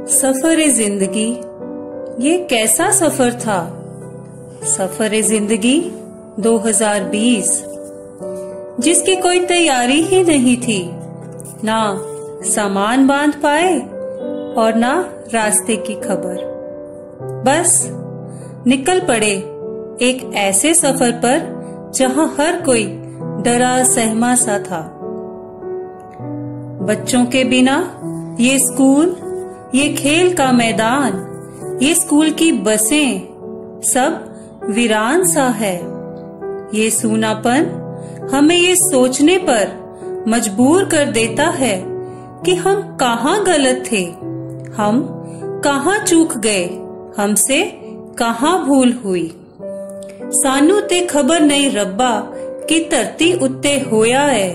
सफर जिंदगी ये कैसा सफर था। सफर जिंदगी 2020 जिसकी कोई तैयारी ही नहीं थी, ना सामान बांध पाए और ना रास्ते की खबर। बस निकल पड़े एक ऐसे सफर पर जहां हर कोई डरा सहमा सा था। बच्चों के बिना ये स्कूल, ये खेल का मैदान, ये स्कूल की बसें सब वीरान सा है। ये सूनापन हमें ये सोचने पर मजबूर कर देता है कि हम कहाँ गलत थे, हम कहाँ चूक गए, हमसे कहाँ भूल हुई। सानू ते खबर नहीं रब्बा कि धरती उत्ते होया है,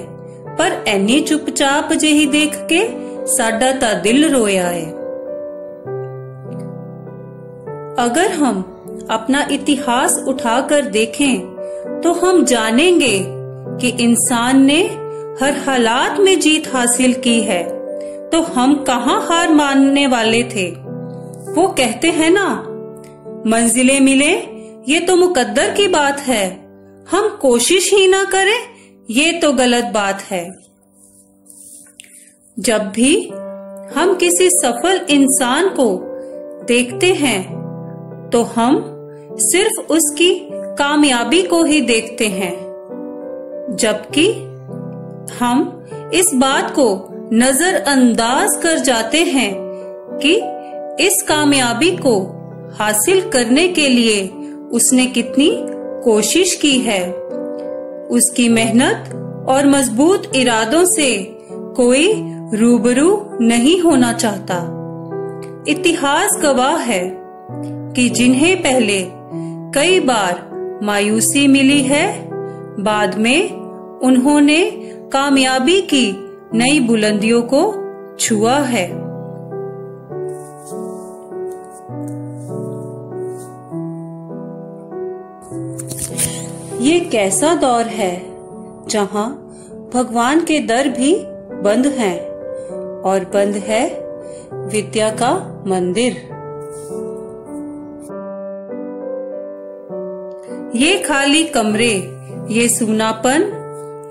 पर ऐनी चुपचाप जेही देख के साडा ता दिल रोया है। अगर हम अपना इतिहास उठाकर देखें तो हम जानेंगे कि इंसान ने हर हालात में जीत हासिल की है, तो हम कहाँ हार मानने वाले थे। वो कहते हैं ना, मंजिलें मिले ये तो मुकद्दर की बात है, हम कोशिश ही ना करें ये तो गलत बात है। जब भी हम किसी सफल इंसान को देखते हैं तो हम सिर्फ उसकी कामयाबी को ही देखते हैं, जबकि हम इस बात को नजरअंदाज कर जाते हैं कि इस कामयाबी को हासिल करने के लिए उसने कितनी कोशिश की है। उसकी मेहनत और मजबूत इरादों से कोई रूबरू नहीं होना चाहता। इतिहास गवाह है कि जिन्हें पहले कई बार मायूसी मिली है, बाद में उन्होंने कामयाबी की नई बुलंदियों को छुआ है। ये कैसा दौर है जहां भगवान के दर भी बंद हैं और बंद है विद्या का मंदिर। ये खाली कमरे, ये सूनापन,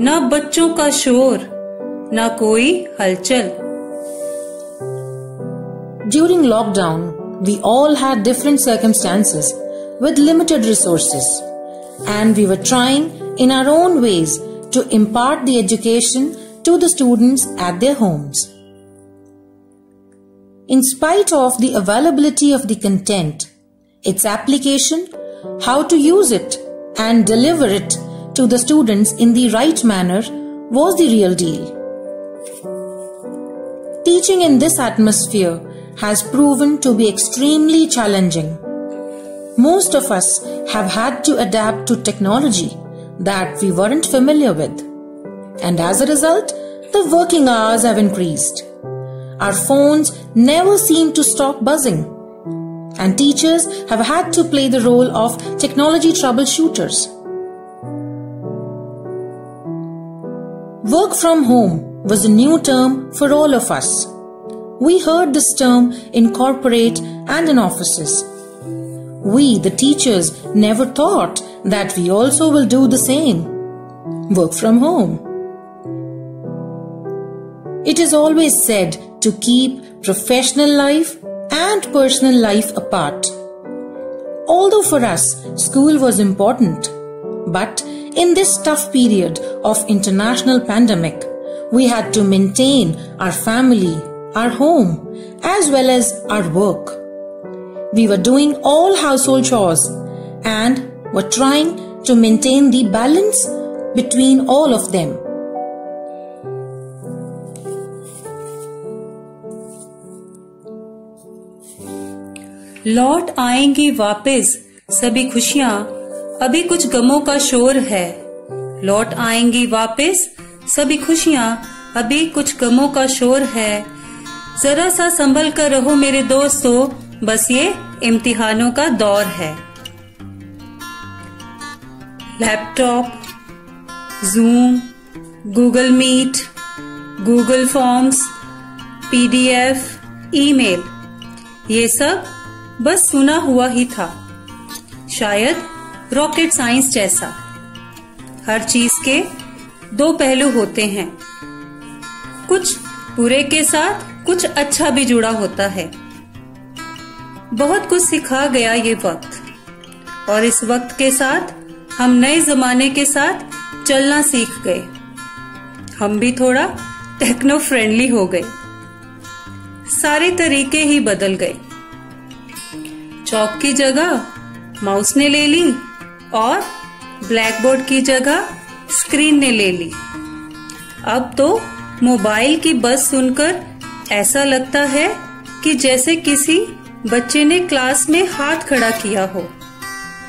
न बच्चों का शोर, न कोई हलचल। During lockdown, we all had different circumstances with limited resources, and we were trying in our own ways to impart the education to the students at their homes. In spite of the availability of the content, its application, how to use it and deliver it to the students in the right manner was the real deal. Teaching in this atmosphere has proven to be extremely challenging. Most of us have had to adapt to technology that we weren't familiar with, and as a result, the working hours have increased. Our phones never seem to stop buzzing, and teachers have had to play the role of technology troubleshooters. Work from home was a new term for all of us. We heard this term in corporate and in offices. We, the teachers, never thought that we also will do the same. Work from home. It is always said to keep professional life and personal life apart. Although for us, school was important, but in this tough period of international pandemic, we had to maintain our family, our home, as well as our work. We were doing all household chores and were trying to maintain the balance between all of them. लौट आएंगी वापस सभी खुशियाँ, अभी कुछ गमों का शोर है। लौट आएंगी वापस सभी खुशियाँ, अभी कुछ गमों का शोर है। जरा सा संभल कर रहो मेरे दोस्तों, बस ये इम्तिहानों का दौर है। Laptop, Zoom, Google Meet, Google Forms, PDF, email, ये सब बस सुना हुआ ही था, शायद रॉकेट साइंस जैसा। हर चीज के दो पहलू होते हैं, कुछ बुरे के साथ कुछ अच्छा भी जुड़ा होता है। बहुत कुछ सिखा गया ये वक्त, और इस वक्त के साथ हम नए जमाने के साथ चलना सीख गए। हम भी थोड़ा टेक्नो फ्रेंडली हो गए, सारे तरीके ही बदल गए। चौक की जगह माउस ने ले ली और ब्लैक बोर्ड की जगह स्क्रीन ने ले ली। अब तो मोबाइल की बस सुनकर ऐसा लगता है कि जैसे किसी बच्चे ने क्लास में हाथ खड़ा किया हो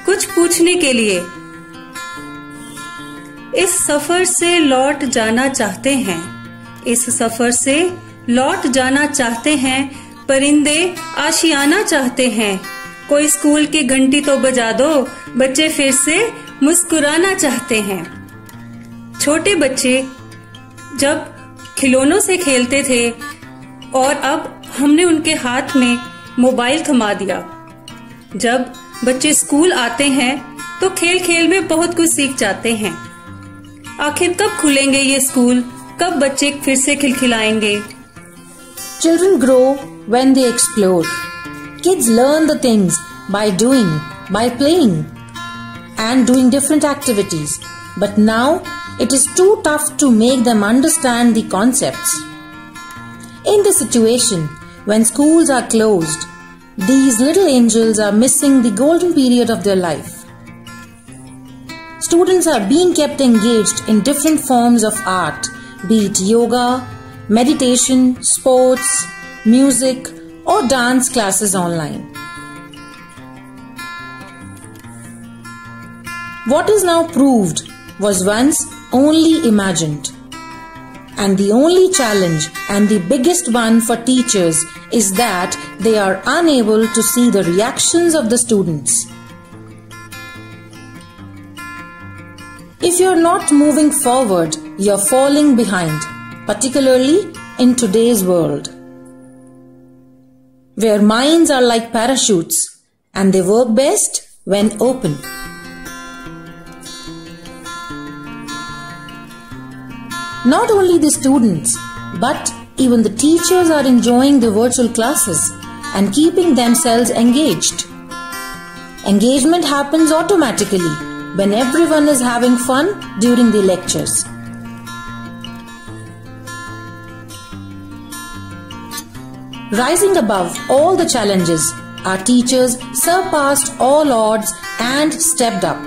कुछ पूछने के लिए। इस सफर से लौट जाना चाहते हैं, इस सफर से लौट जाना चाहते हैं, परिंदे आशियाना चाहते हैं। कोई स्कूल की घंटी तो बजा दो, बच्चे फिर से मुस्कुराना चाहते हैं। छोटे बच्चे जब खिलौनों से खेलते थे और अब हमने उनके हाथ में मोबाइल थमा दिया। जब बच्चे स्कूल आते हैं तो खेल खेल में बहुत कुछ सीख जाते हैं। आखिर कब खुलेंगे ये स्कूल, कब बच्चे फिर से खिलखिलाएंगे? Children grow when they explore. Kids learn the things by doing, by playing and doing different activities. But now it is too tough to make them understand the concepts. In this situation, when schools are closed, these little angels are missing the golden period of their life. Students are being kept engaged in different forms of art, be it yoga, meditation, sports, music, or dance classes online. What is now proved was once only imagined. And the only challenge and the biggest one for teachers is that they are unable to see the reactions of the students. If you're not moving forward, you're falling behind, particularly in today's world, where minds are like parachutes and they work best when open. Not only the students, but even the teachers are enjoying the virtual classes and keeping themselves engaged. Engagement happens automatically when everyone is having fun during the lectures. Rising above all the challenges, our teachers surpassed all odds and stepped up.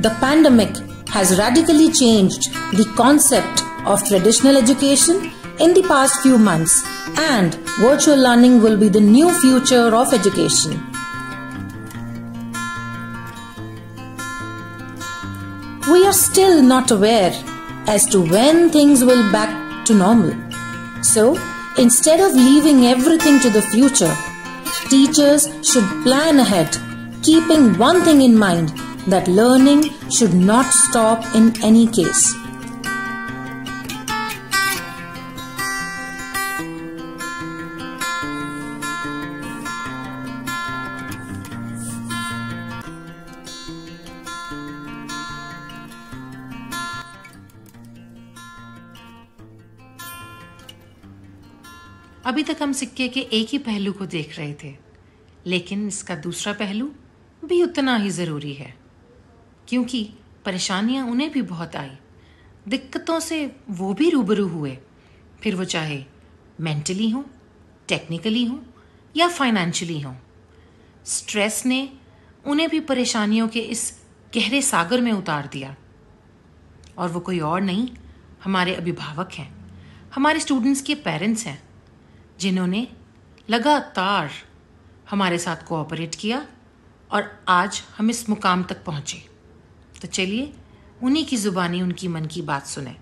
The pandemic has radically changed the concept of traditional education in the past few months, and virtual learning will be the new future of education. We are still not aware as to when things will back to normal. So, instead of leaving everything to the future, teachers should plan ahead, keeping one thing in mind, that learning should not stop in any case. अभी तक हम सिक्के के एक ही पहलू को देख रहे थे, लेकिन इसका दूसरा पहलू भी उतना ही ज़रूरी है, क्योंकि परेशानियां उन्हें भी बहुत आई। दिक्कतों से वो भी रूबरू हुए, फिर वो चाहे मेंटली हो, टेक्निकली हो या फाइनेंशियली हो। स्ट्रेस ने उन्हें भी परेशानियों के इस गहरे सागर में उतार दिया, और वो कोई और नहीं, हमारे अभिभावक हैं, हमारे स्टूडेंट्स के पेरेंट्स हैं, जिन्होंने लगातार हमारे साथ कोऑपरेट किया और आज हम इस मुकाम तक पहुँचे। तो चलिए उन्हीं की ज़ुबानी उनकी मन की बात सुने।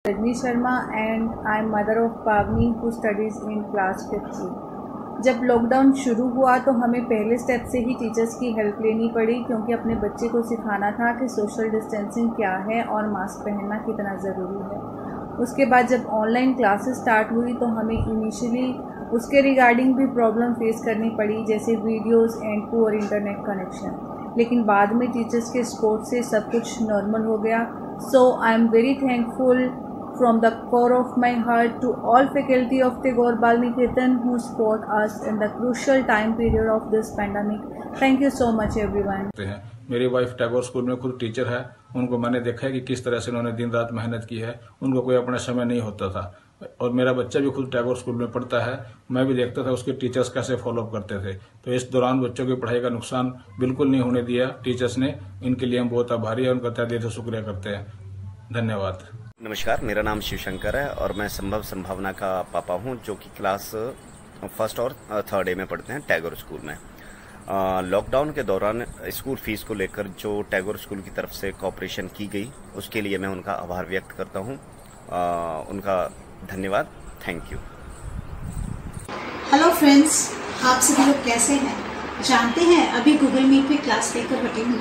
Rajni Sharma and I am mother of Pavni who studies in class 5th। जब लॉकडाउन शुरू हुआ तो हमें पहले स्टेप से ही टीचर्स की हेल्प लेनी पड़ी, क्योंकि अपने बच्चे को सिखाना था कि सोशल डिस्टेंसिंग क्या है और मास्क पहनना कितना ज़रूरी है। उसके बाद जब ऑनलाइन क्लासेस स्टार्ट हुई तो हमें इनिशियली उसके रिगार्डिंग भी प्रॉब्लम फेस करनी पड़ी, जैसे videos and poor internet connection. लेकिन बाद में टीचर्स के सपोर्ट से सब कुछ नॉर्मल हो गया। So I am very thankful from the core of my heart to all faculty of Tagore Bal Niketan who support us in the crucial time period of this pandemic. Thank you so much everyone. मेरी wife Tagore school में खुद teacher है, उनको मैंने देखा है कि किस तरह से उन्होंने दिन रात मेहनत की है, उनको कोई अपना समय नहीं होता था। और मेरा बच्चा भी खुद टैगोर स्कूल में पढ़ता है, मैं भी देखता था उसके टीचर्स कैसे फॉलो अप करते थे। तो इस दौरान बच्चों की पढ़ाई का नुकसान बिल्कुल नहीं होने दिया टीचर्स ने। इनके लिए हम बहुत आभारी है, उनका तहे दिल से शुक्रिया करते हैं। धन्यवाद। नमस्कार, मेरा नाम शिवशंकर है और मैं संभव संभावना का पापा हूं, जो कि क्लास 1st और 3rd A में पढ़ते हैं टैगोर स्कूल में। लॉकडाउन के दौरान स्कूल फीस को लेकर जो टैगोर स्कूल की तरफ से कोऑपरेशन की गई, उसके लिए मैं उनका आभार व्यक्त करता हूं। उनका धन्यवाद। Thank you. हेलो फ्रेंड्स, आप सभी लोग कैसे हैं? जानते हैं अभी गूगल मीट पे क्लास लेकर बैठी हूँ।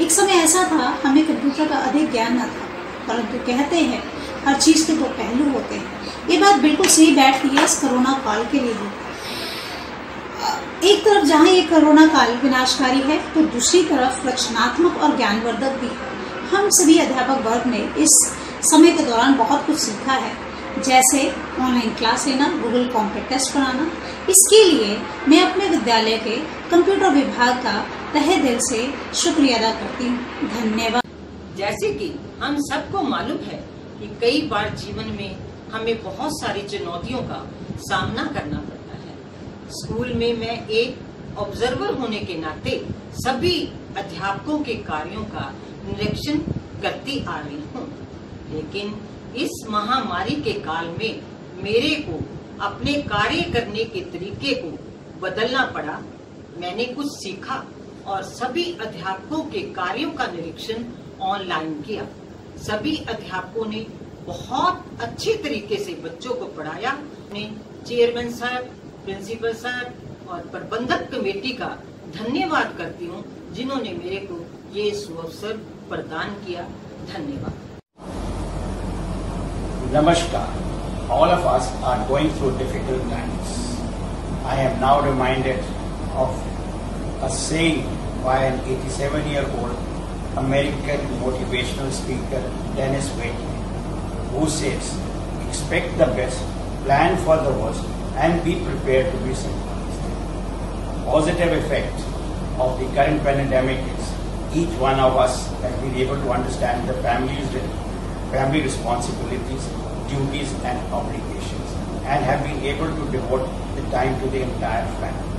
एक समय ऐसा था हमें कंप्यूटर का अधिक ज्ञान न था, परंतु कहते हैं हर चीज के दो पहलू होते हैं। ये बात बिल्कुल सही बैठती है इस कोरोना काल के लिए भी। एक तरफ जहाँ ये कोरोना काल विनाशकारी है, तो दूसरी तरफ रचनात्मक और ज्ञानवर्धक भी है। हम सभी अध्यापक वर्ग ने इस समय के दौरान बहुत कुछ सीखा है, जैसे ऑनलाइन क्लास लेना, गूगल फॉर्म पे टेस्ट बनाना। इसके लिए मैं अपने विद्यालय के कंप्यूटर विभाग का तहे दिल से शुक्रिया अदा करती हूँ। धन्यवाद। जैसे कि हम सबको मालूम है कि कई बार जीवन में हमें बहुत सारी चुनौतियों का सामना करना पड़ता है। स्कूल में मैं एक ऑब्जर्वर होने के नाते सभी अध्यापकों के कार्यों का निरीक्षण करती आ रही हूँ। लेकिन इस महामारी के काल में मेरे को अपने कार्य करने के तरीके को बदलना पड़ा। मैंने कुछ सीखा और सभी अध्यापकों के कार्यों का निरीक्षण ऑनलाइन किया। सभी अध्यापकों ने बहुत अच्छे तरीके से बच्चों को पढ़ाया। मैं चेयरमैन साहब, प्रिंसिपल साहब और प्रबंधक कमेटी का धन्यवाद करती हूँ, जिन्होंने मेरे को ये सुअवसर प्रदान किया। धन्यवाद। Namaskar. All of us are going through difficult times. I am now reminded of a saying by an 87-year-old American motivational speaker, Dennis Waitley, who says, expect the best, plan for the worst, and be prepared to be surprised. Positive effect of the current pandemic is each one of us has been able to understand the family responsibilities, duties and obligations, and have been able to devote the time to the entire family.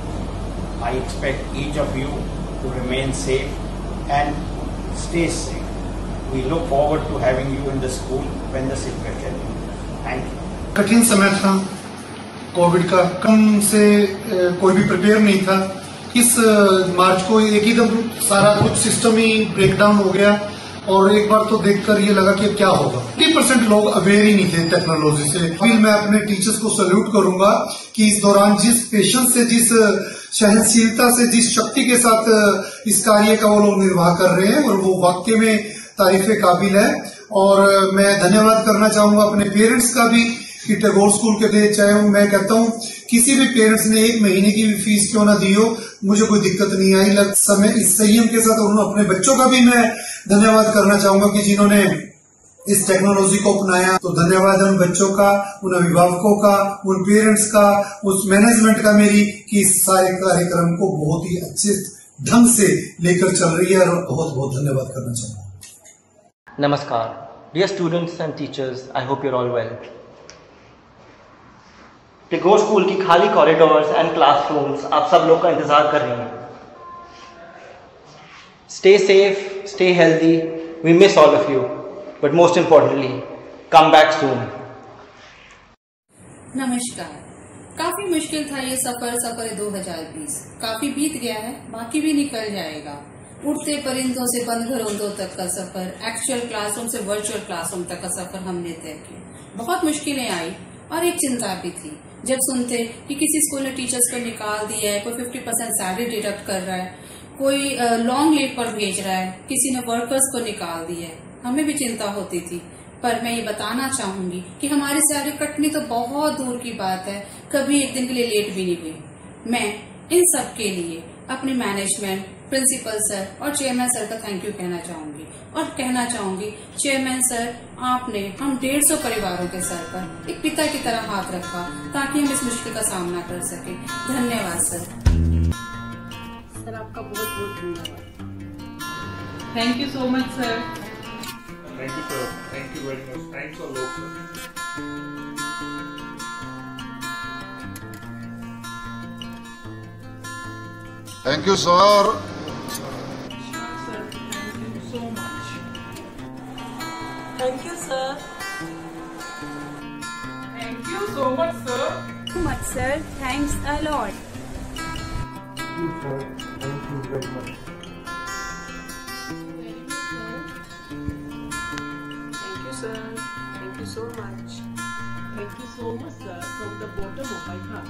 I expect each of you to remain safe and stay safe. We look forward to having you in the school when the situation improves. Thank you. कठिन समय था Covid का, कम से कोई भी prepare नहीं था। इस मार्च को एक ही दम सारा कुछ सिस्टम ही ब्रेकडाउन हो गया और एक बार तो देखकर ये लगा कि क्या होगा। 50% लोग अवेयर ही नहीं थे टेक्नोलॉजी से। अभी मैं अपने टीचर्स को सैल्यूट करूंगा कि इस दौरान जिस पेशेंस से, जिस सहनशीलता से, जिस शक्ति के साथ इस कार्य का वो लोग निर्वाह कर रहे हैं, और वो वाकई में तारीफे काबिल है। और मैं धन्यवाद करना चाहूंगा अपने पेरेंट्स का भी कि टैगोर स्कूल के लिए, चाहे मैं कहता हूं किसी भी पेरेंट्स ने 1 महीने की भी फीस क्यों ना दी हो, मुझे कोई दिक्कत नहीं आई। समय इस संयम के साथ उन्होंने अपने बच्चों का भी मैं धन्यवाद करना चाहूंगा कि जिन्होंने इस टेक्नोलॉजी को अपनाया। तो धन्यवाद उन बच्चों का, उन अभिभावकों का, उन पेरेंट्स का, उस मैनेजमेंट का मेरी, कि इस सारे कार्यक्रम को बहुत ही अच्छे ढंग से लेकर चल रही है, और बहुत बहुत धन्यवाद करना चाहूंगा। नमस्कार, dear students and teachers, I hope you are all well. Tagore school की खाली कॉरिडोर्स एंड क्लासरूम्स आप सब लोग का इंतजार कर रही हैं। Stay safe, stay healthy, we miss all of you, but most importantly come back soon. नमस्कार। काफी मुश्किल था ये सफर 2020। काफी बीत गया है, बाकी भी निकल जाएगा। उड़ते परिंदों से बंद घरोंदों तक का सफर, एक्चुअल क्लासरूम से वर्चुअल क्लासरूम तक का सफर हमने तय किया। बहुत मुश्किलें आई और एक चिंता भी थी जब सुनते कि किसी स्कूल ने टीचर्स को निकाल दिया है, कोई 50% सैलरी डिडक्ट कर रहा है, कोई लॉन्ग लीव पर भेज रहा है, किसी ने वर्कर्स को निकाल दिया है। हमें भी चिंता होती थी, पर मैं ये बताना चाहूंगी कि हमारी सैलरी कटनी तो बहुत दूर की बात है, कभी एक दिन के लिए लेट भी नहीं हुई। मैं इन सब के लिए अपनी मैनेजमेंट, प्रिंसिपल सर और चेयरमैन सर का थैंक यू कहना चाहूंगी। और कहना चाहूंगी चेयरमैन सर, आपने हम 150 परिवारों के सर पर एक पिता की तरह हाथ रखा ताकि हम इस मुश्किल का सामना कर सके। धन्यवाद सर। सर आपका बहुत बहुत धन्यवाद। Thank you so much sir. Thank you sir, thank you very much, thanks a lot sir. Thank you, sir. Thank you so much. Thank you, sir. Thank you so much, sir. So much, sir. Thanks a lot. Thank you, sir. Thank you very much. Thank you, sir. Thank you so much. Thank you so much, sir. From the bottom of my heart.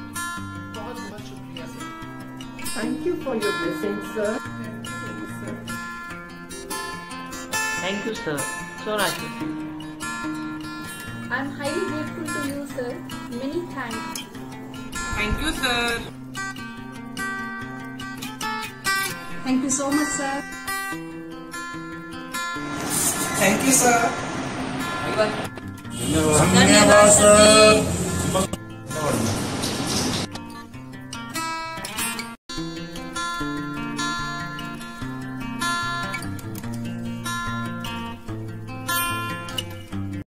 बहुत बहुत शुक्रिया sir. Thank you for your blessings, sir. Thank you so much, sir. Thank you, sir. So nice of you. I'm highly grateful to you, sir. Many thanks. Thank you, sir. Thank you so much, sir. Thank you, sir. धन्यवाद sir.